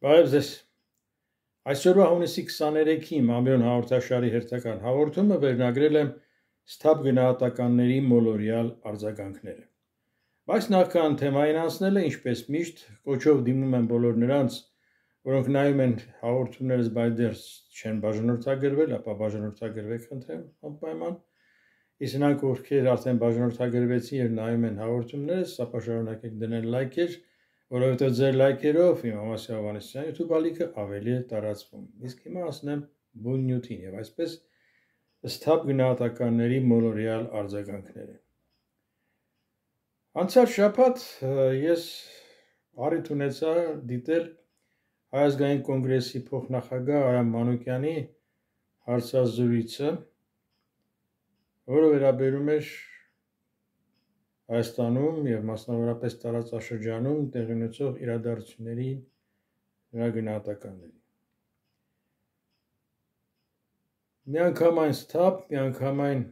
Բարև ձեզ։ Այսօրվա հունիսի 23-ի Մամլոյ հաղորդաշարի հերթական հաղորդումը վերնագրել եմ «Սթափ գնահատականների մոլորյալ արձագանքները»։ Բայց նախքան թեմային անցնելը, ինչպես միշտ, կոչով դիմում եմ բոլոր նրանց, որոնք նայում են հաղորդումներս, բայց դեռ չեն բաժանորդագրվել, ապա բաժանորդագրվեք խնդրեմ անպայման։ Իսկ նրանք, ովքեր արդեն բաժանորդագրվեցին եւ նայում են հաղորդումներս, ապա շարունակեք դնել լայքեր, որովհետև ձեր լայքերով իմ Ամասի Հովհաննիսյանի YouTube ալիքը ավելի է տարածվում։ Իսկ հիմա ասնեմ բուն նյութին եւ այսպես սթափ գնահատականների մոլորյալ արձագանքները։ Անցյալ շաբաթ ես առիթ ունեցա դիտել Հայ ազգային կոնգրեսի փոխնախագահ Արամ Մանուկյանի հարցազրույցը, որը վերաբերում էր Հայաստանում եւ մասնավորապես տարածաշրջանում տեղի ունեցող իրադարձությունների նրա գնահատականների։ Միանգամայն սթափ, միանգամայն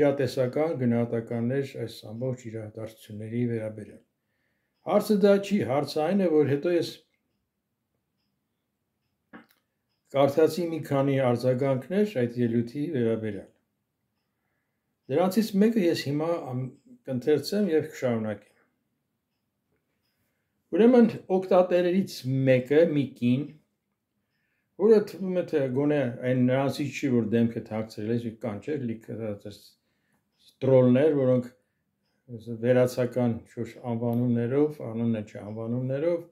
իրատեսական գնահատականներ այս ամբողջ իրադարձությունների վերաբերյալ։ Հարցը դա չի, հարցը այն է, որ հետո ես կարդացի մի քանի արձագանքներ այդ ելույթի վերաբերյալ։ Դրանցից մեկը ես հիմա կընթերցեմ եւ կշարունակեմ։ Ուրեմն օկտատերերից մեկը մի կին, որը թվում է թե գոնե այն նրանցից չի, որ դեմքը թաքցրել է, կան չէ, լիքը տրոլներ, որոնք վերացական շուտ անվանումներով, անուններ չանվանումներով,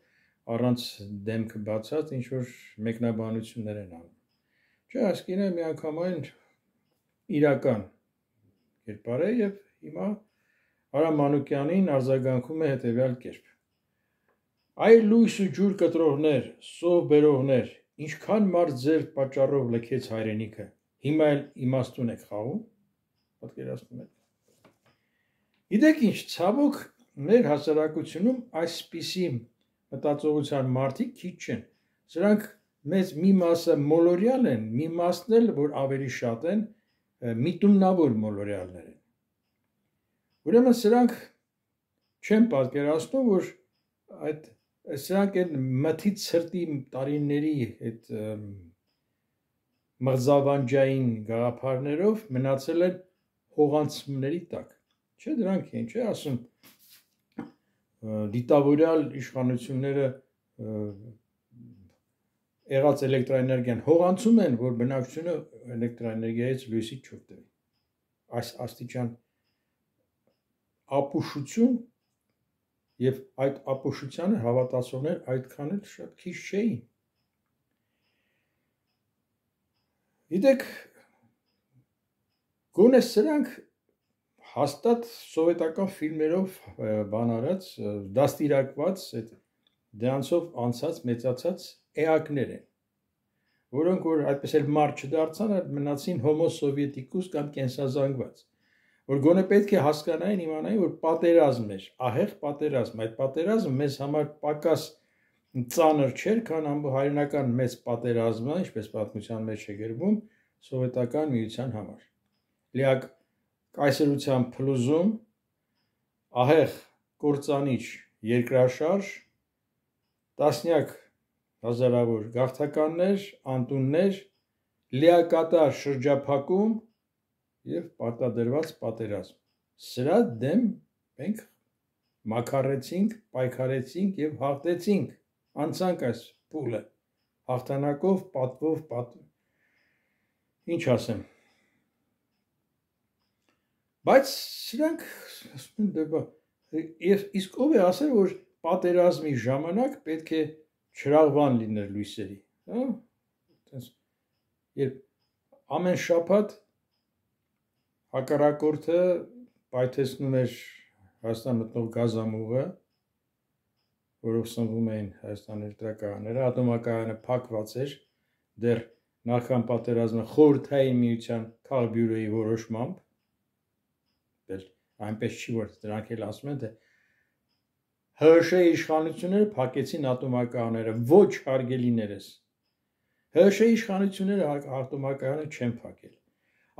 առանց դեմքը բացած ինչ որ մեկնաբանություններ են անում։ Չէ, այս կինը միանգամայն իրական կերպար է եւ հիմա Արամ Մանուկյանին արձագանքում է հետեւյալ կերպ. Այ լույս ու ջուր կտրողներ, սով բերողներ, ինչքան մարդ ձեր պատճառով լքեց հայրենիքը, հիմա էլ իմաստուն եք խաղում, պատկերացնում եք։ Գիտեք ինչ, ցավոք մեր հասարակությունում այսպիսի մտածողության մարդիկ քիչ չեն։ Սրանք մեծ մի մասը մոլորյալ են, մի մասն էլ, որ ավելի շատ են, միտումնավոր մոլորյալներ են։ Ուրեմն սրանք չեն պատկերացնում, որ սրանք են մթից ցրտի տարիների այդ մղձավանջային գաղափարներով մնացել են հողանցումների տակ։ Չէ, դրանք են, չէ, ասում դիտավորյալ իշխանությունները եղած էլեկտրաէներգիան հողանցում են, որ բնակչությունը էլեկտրաէներգիայից լույսի չօգտվի։ Այս աստիճան ապուշություն եւ այդ ապուշությանը հավատացողներ այդքան էլ շատ քիչ չէին։ Գիտեք, գոնե սրանք հաստատ սովետական ֆիլմերով բան արած, դաստիարակված այդ դրանցով անցած մեծացած էակներ են, որոնք որ այդպես էլ մարդ չդարձան, այլ մնացին հոմո սովետիկուս կամ կենսազանգված, որ գոնե պետք է հասկանային, իմանային, որ պատերազմ էր, ահեղ պատերազմ, այդ պատերազմը մեզ համար պակաս ծանր չէր, քան հայրենական մեծ պատերազմը, ինչպես պատմության մեջ է գրվում, սովետական միության համար։ Լիակ կայսրության փլուզում, ահեղ կործանիչ երկրաշարժ, տասնյակ հազարավոր գաղթականներ, անտուններ, լիակատար շրջափակում եւ պարտադրված պատերազմ։ Սրա դեմ մենք մաքարեցինք, պայքարեցինք եւ հաղթեցինք, անցանք այս փուլը, հաղթանակով, պատվով, ինչ ասեմ։ Բայց սրանք իսկ ով է ասել, որ պատերազմի ժամանակ պետք է չրաղվան լիներ լույսերի, հա? Երբ ամեն շաբաթ հակառակորդը պայթեցնում էր Հայաստան մտնող գազամուղը, որով սնվում էին Հայաստան էլեկտրակայանները, ատոմակայանը փակված էր, դեռ նախքան պատերազմը խորհրդային միության քաղբյուրոյի որոշմամբ, այնպես չի, որ դրանք էլ ասում են, թե ՀՀՇ-ի իշխանությունները փակեցին ատոմակայանները, ոչ հարգելիներս, ՀՀՇ-ի իշխանությունները ատոմակայանը չեն փակել։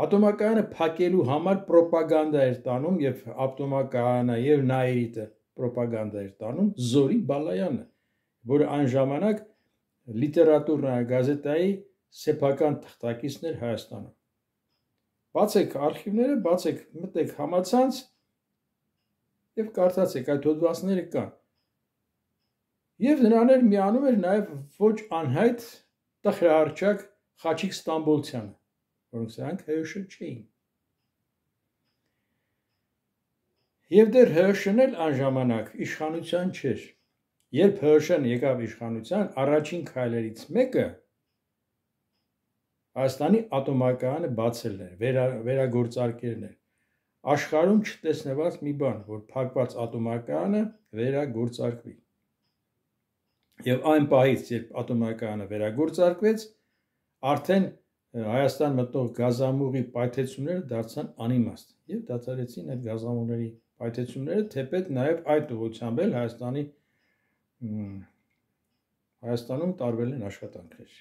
Ատոմակայանը փակելու համար պրոպագանդա էր տանում եւ ատոմակայանը եւ Նաիրիտը պրոպագանդա էր տանում Զորի Բալայանը, որը այն ժամանակ լիտերատուրնայա գազետայի սեփական թղթակիցն էր Հայաստանում։ Բացեք արխիվները, բացեք, մտեք համացանց եւ կարդացեք, այդ հոդվածները կան։ Եվ նրաներ միանում էր նաեւ ոչ անհայտ տխրահարճակ Խաչիկ Ստամբոլցյանը, որոնք սրանք ՀՀՇ չէին։ Եվ դեռ ՀՀՇ-ն էլ այն ժամանակ իշխանության չէր։ Երբ ՀՀՇ-ն եկավ իշխանության, առաջին քայլերից մեկը Հայաստանի ատոմակայանը բացելն էր, վերագործարկելն էր։ Աշխարհում չտեսնված մի բան, որ փակված ատոմակայանը վերագործարկվի։ Եվ այն պահից, երբ ատոմակայանը վերագործարկվեց, արդեն Հայաստան մտնող գազամուղի պայթեցումները դարձան անիմաստ եւ դադարեցին այդ գազամուղների պայթեցումները, թեպետ նաեւ այդ ուղղությամբ էլ Հայաստանում տարվել են աշխատանքներ։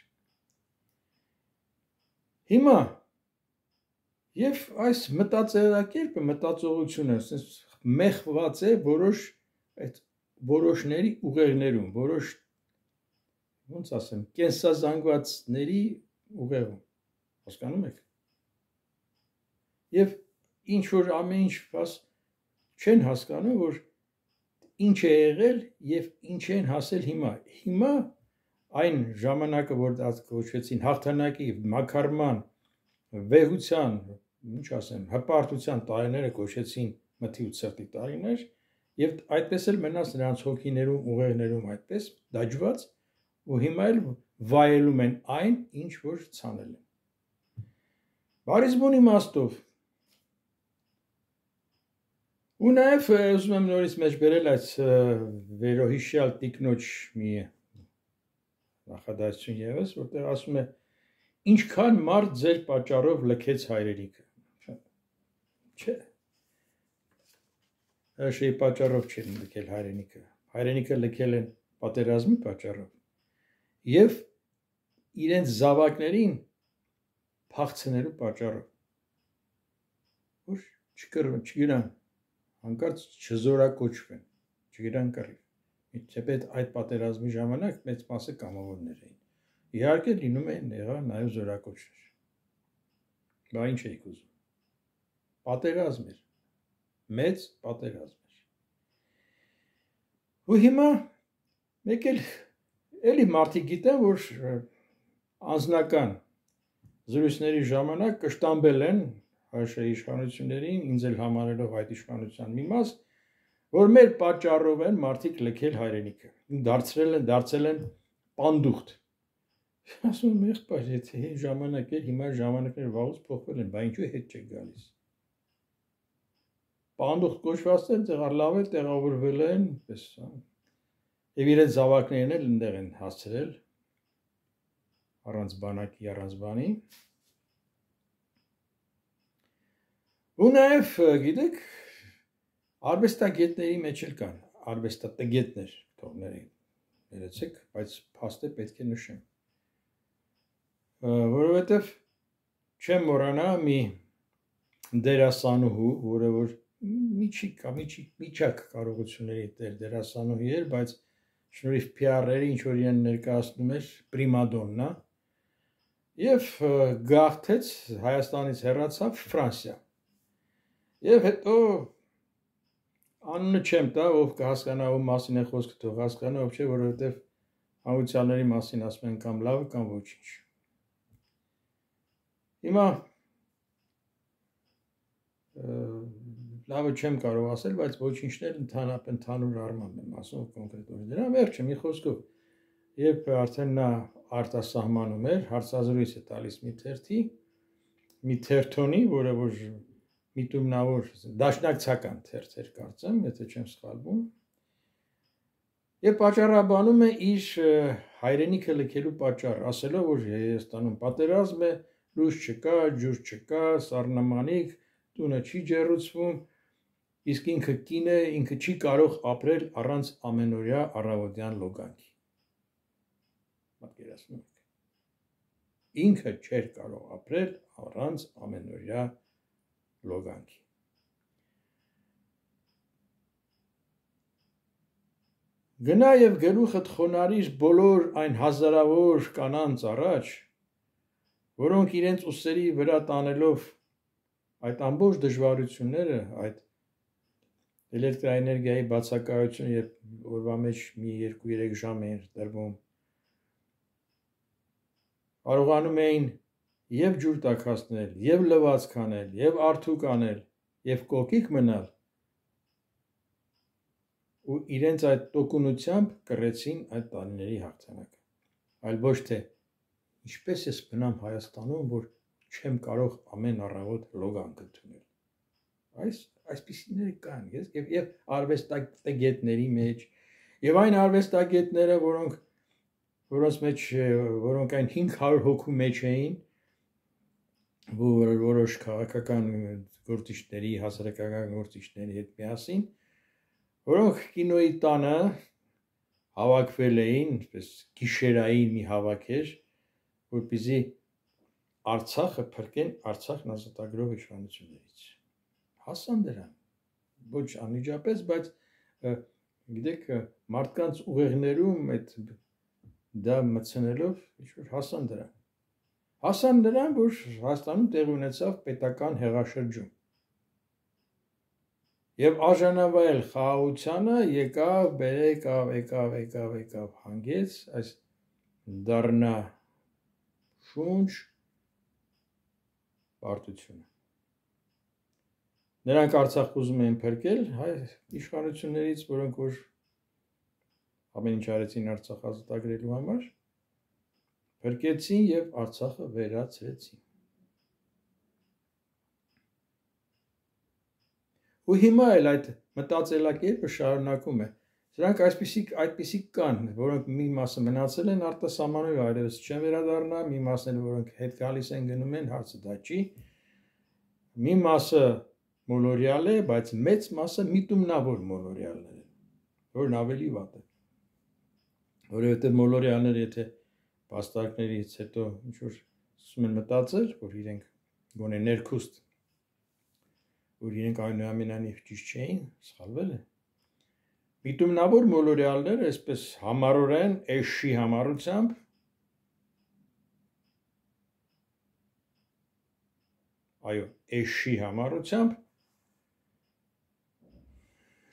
Հիմա եւ այս մտածելակերպը, մտածողությունը մեխված է որոշների ուղեղներում, որոշ ոնց ասեմ, կենսազանգվածների ուղեղում, հասկանում եք։ Եվ ինչ որ ամեն ինչ չեն հասկանում, որ ինչ է եղել եւ ինչ են հասել հիմա։ Հիմա այն ժամանակը, որ դա կոչվեցին հաղթանակի, մաքարման, վեհության, ինչ ասեմ, հպարտության տարիները կոչեցին մթի ու ցրտի տարիներ, եւ այդպես էլ մնաց նրանց հոգիներում, ուղեղներում այդպես դաջված, ու հիմա էլ վայելում են այն, ինչ որ ցանել են։ Բարիզմուն իմաստով ու նաեւ ուզում եմ նորից մեջ բերել այդ վերոհիշյալ տիկնոջ մի նախադասություն եւս, որտեղ ասում է ինչքան մարդ ձեր պատճառով լքեց հայրենիքը։ Չէ։ Հաշի պատճառով չեն լքել հայրենիքը։ Հայրենիքը լքել են պատերազմի պատճառով եւ իրենց զավակներին փախցնելու պատճառով։ Որ չգրան, հանկարծ չզորակոչվեն, չգրան կռիվ։ Թեպետ այդ պատերազմի ժամանակ մեծ մասը կամավորներ էին։ Իհարկե լինում էին եղավ նաև զորակոչներ։ Բա ինչ էիք ուզում։ Պատերազմ էր։ Մեծ պատերազմ էր։ Ու հիմա մեկ էլի մարդիկ գիտեն, որ անձնական զրույցների ժամանակ կշտամբել են ՀՀ իշխանություններին, ինձ էլ համարելով այդ իշխանության մի մաս, որ մեր պատճառով են մարդիկ լքել հայրենիքը, դարձել են պանդուխտ։ Ասում եմ, եղբայր, եթե ժամանակ էր, հիմա ժամանակները վաղուց փոխվել են, բա ինչու հետ չեք գալիս։ Պանդուխտ կոչվածներ լավ է տեղավորվել են, եւ իրենց զավակներն էլ այնտեղ են հասցրել առանց բանակի, առանց բանի։ Ու նաեւ գիտեք, արվեստագետների մեջ էլ կան, արվեստատգետներ, ներեցեք, բայց փաստը պետք է նշեմ։ Որովհետեւ չեմ մոռանա մի դերասանուհու, որը որ միջակ կարողությունների դերասանուհի էր, բայց շնորհիվ PR-երի ինչ որ իրեն ներկայացնում էր պրիմադոննա, եւ գաղթեց Հայաստանից հեռացավ Ֆրանսիա։ Եվ հետո անունը չեմ տա, ով կհասկանա, ով մասին է խոսքը, թող հասկանա, ով չէ, որովհետեւ անցյալների մասին ասում են կամ լավ, կամ ոչինչ։ Հիմա լավը չեմ կարող ասել, բայց ոչինչն էլ ընդհանուր առմամբ եմ ասում կոնկրետ օրինակ։ Դրա վերջը մի խոսքով, երբ արդեն նա արտասահմանում էր, հարցազրույց է տալիս մի թերթոնի, որը որ միտումնավոր դաշնակցական թերթ էր կարծեմ, եթե չեմ սխալվում։ Եվ պատճառաբանում է իր հայրենիքը լքելու պատճառ, ասելով, որ Հայաստանում պատերազմ է, լույս չկա, ջուր չկա, սառնամանիք, տունը չի ջեռուցվում, իսկ ինքը կին է, ինքը չի կարող ապրել առանց ամենօրյա առավոտյան լոգանքի։ Պատկերացնում եք։ Ինքը չէր կարող ապրել առանց ամենօրյա լոգանքի։ Գնա եւ գլուխդ խոնարհիր բոլոր այն հազարավոր կանանց առաջ, որոնք իրենց ուսերի վրա տանելով այդ ամբողջ դժվարությունները, այդ էլեկտրաէներգիայի բացակայությունը, երբ օրվա մեջ մի 2-3 ժամ էին տրվում, կարողանում էին եւ ջուր տաքացնել, եւ լվացք անել, եւ արթուք անել, եւ կոկիկ մնալ, ու իրենց այդ տոկունությամբ կռեցին այդ տարիների հաղթանակը, այլ ոչ թե ինչպես ես բնամ Հայաստանում, որ չեմ կարող ամեն առավոտ լոգանք ընդունել։ Այսպիսիները կան, եւ արվեստագետների մեջ, եւ այն արվեստագետները, որոնք այն 500 հոգու մեջ էին, որոշ քաղաքական գործիչների, հասարակական գործիչների հետ միասին, որոնք կինոյի տանը հավաքվել էին, այսպես գիշերային մի հավաք էր, որպեսզի Արցախը փրկեն Արցախն ազատագրող իշխանություններից։ Հասան դրան, ոչ անմիջապես, բայց գիտեք, մարդկանց ուղեղներում այդ դա մտցնելով ինչ-որ հասան դրան, որ Հայաստանում տեղի ունեցավ պետական հեղաշրջում։ Եվ արժանավայել խաղաղությանը եկավ, հանգեց այս դառնա շունչ պարտությունը։ Նրանք Արցախ ուզում էին փրկել հայ իշխանություններից, որոնք որ ամեն ինչ արեցին Արցախ ազատագրելու համար, փրկեցին եւ Արցախը վերացրեցին։ Ու հիմա էլ այդ մտածելակերպը շարունակում է։ Սրանք այդպիսի կան, որոնք մի մասը մնացել են արտասահմանում, այլևս չեն վերադառնա, մի մասն էլ որոնք հետ գալիս են գնում են, հարցը դա չի։ Մի մասը մոլորյալ է, բայց մեծ մասը միտումնավոր մոլորյալներ են, որն ավելի վատ է։ Որովհետև մոլորյալները, եթե պաստարկներից հետո ինչ-որ սկսում են մտածել, որ իրենք գոնե ներքուստ, որ իրենք այնուամենայնիվ ճիշտ չէին, սխալվել են։ Միտումնավոր մոլորյալները այսպես համառորեն էշի համառությամբ էշի համառությամբ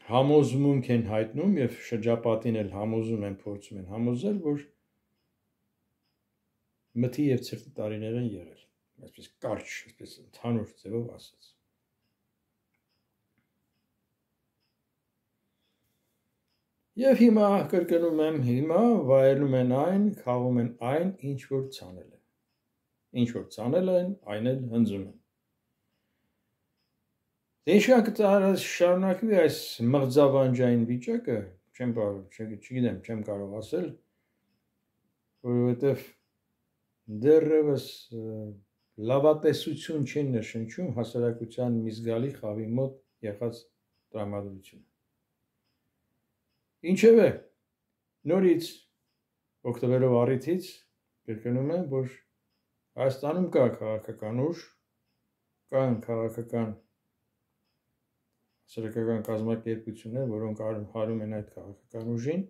համոզմունք են հայտնում եւ շրջապատին էլ համոզում են, փորձում են համոզել, որ մթի եւ ցրտի տարիներ են եղել, այսպես կարճ, այսպես ընդհանուր ձևով ասած։ Եվ հիմա կրկնում եմ, հիմա վայելում են այն, խաղում են այն, ինչ որ ցանել են։ Ինչ որ ցանել են, այն էլ հնձում են։ Ինչքան կշարունակվի այս մղձավանջային վիճակը, չգիտեմ, չեմ կարող ասել, որովհետև դեռևս լավատեսություն չեն նշնչում հասարակության մի զգալի խավի մոտ եղած տրամադրությունը։ Ինչևէ, նորից օգտվելով առիթից կրկնում եմ, որ Հայաստանում կա քաղաքական ուժ, կան քաղաքական հասարակական կազմակերպություններ, որոնք հարում են այդ քաղաքական ուժին,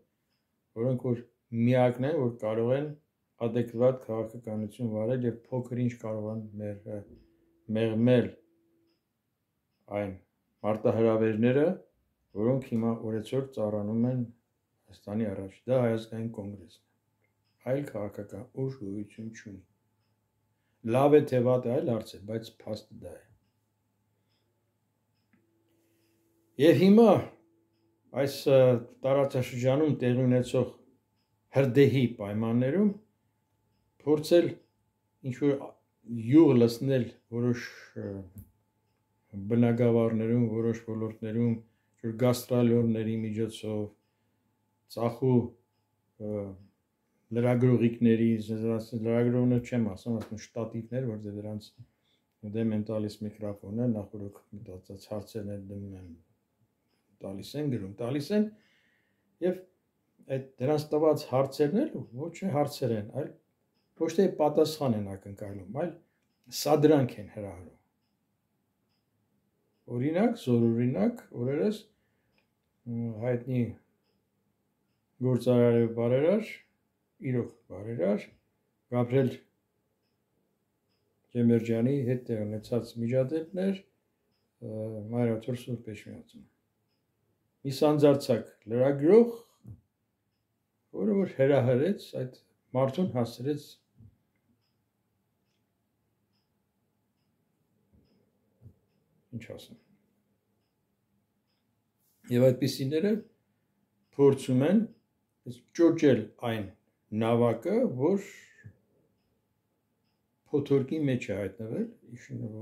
որոնք որ միակն են, որ կարող են adekvat քաղաքականություն վարել եւ փոքր ինչ կարող են մեղմել այն մարտահրավերները, որոնք հիմա օրեցօր ծառանում են Հայաստանի առաջ։ Դա Հայաստանի կոնգրեսն է։ Այլ քաղաքական ուժ գոյություն չունի։ Լավ է թե վատ է, այլ հարց է, բայց փաստը դա է։ Եվ հիմա այս տարածաշրջանում տեղի ունեցող հրդեհի պայմաններում փորձել ինչ-որ յուղ լցնել որոշ բնագավառներում, որոշ ոլորտներում, որ գաստրոլորների միջոցով, ծախու լրագրողիկների, լրագրողներ չեմ ասում, ասում շտատիվներ, որտեղ դրանց դեմ են տալիս միկրոֆոնը, նախորդ մտածած հարցերն են դնում են, տալիս են, գրում տալիս են, եւ այդ դրանց տված հարցերն էլ ոչ թե հարցեր են, այլ ոչ թե պատասխան են ակնկալում, այլ սադրանք են հրահրում։ Օրինակ, զորօրինակ, օրերս հայտնի գործարար եւ բարերար, իրոք բարերար, Գաբրիել Ջեմերջյանի հետ ունեցած միջադեպներ, Մայրաթոր Սուրբ Էջմիածնում։ Մի սանձարձակ լրագրող, որը որ հրահրեց այդ մարդուն հասցրեց ինչ ասեմ։ Եվ այդպիսիները փորձում են ճոճել այն նավակը, որ փոթորկի մեջ է հայտնվել,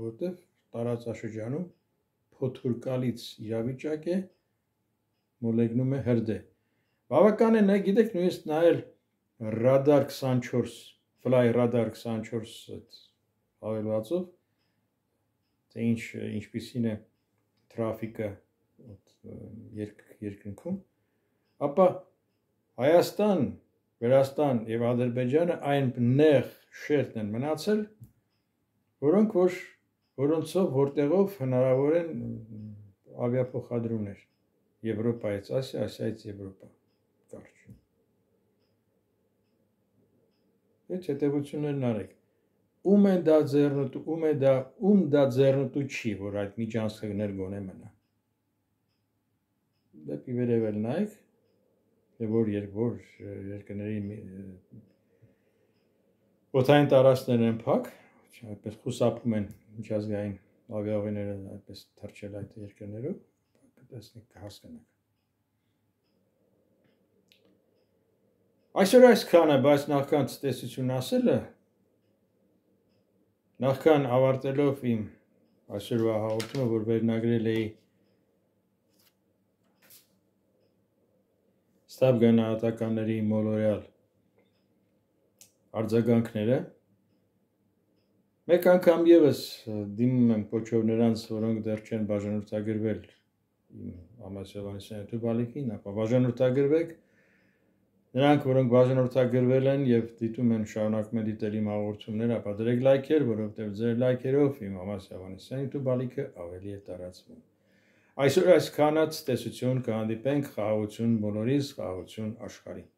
որտեղ տարածաշրջանում փոթորկալից իրավիճակ է, մոլեգնում է հրդեհ։ Բավական է, գիտեք, նույնիսկ նայել Radar 24, Fly Radar 24 հավելվածով, թե ինչպիսին է թրաֆիկը երկնքում, ապա Հայաստան, Վրաստան եւ Ադրբեջանը այն նեղ շերտն են մնացել, որոնցով որտեղով հնարավոր են ավիափոխադրումներ Եվրոպայից Ասիա, Ասիայից Եվրոպա կարճ։ Այդ հետևություններն արեք։ Ում դա ձեռնտու չի, որ այդ միջանցքներ գոնե մնա։ Դեպի վերևել նայեք, որ երկրների օդային տարածքներն են փակ, այդպես խուսափում են միջազգային ավիաուղիները այդպես թռչել այդ երկրներով, կտեսնեք, կհասկանաք։ Այսօր այսքանը, բայց նախքան ցտեսություն ասելը, նախքան ավարտելով իմ այսօրվա հաղորդումը, որ վերնագրել էի Ստապ գնահատականների մոլորյալ արձագանքները, մեկ անգամ եւս դիմում եմ կոչով նրանց, որոնք դեռ չեն բաժանորդագրվել Ամասիա Հովհաննիսյանի տուբալիկին, ապա բաժանորդագրվեք, նրանք, որոնք բաժանորդագրվել են եւ դիտում են շարունակում են դիտել իմ հաղորդումները, ապա դրեք լայքեր, որովհետեւ ձեր լայքերով իմ Ամասիա Հովհաննիսյանի տուբալիկը ավելի է տարածվում։ Այսօր այսքանը, ցտեսություն, կհանդիպենք, խաղաղություն բոլորիս, խաղաղություն աշխարհին։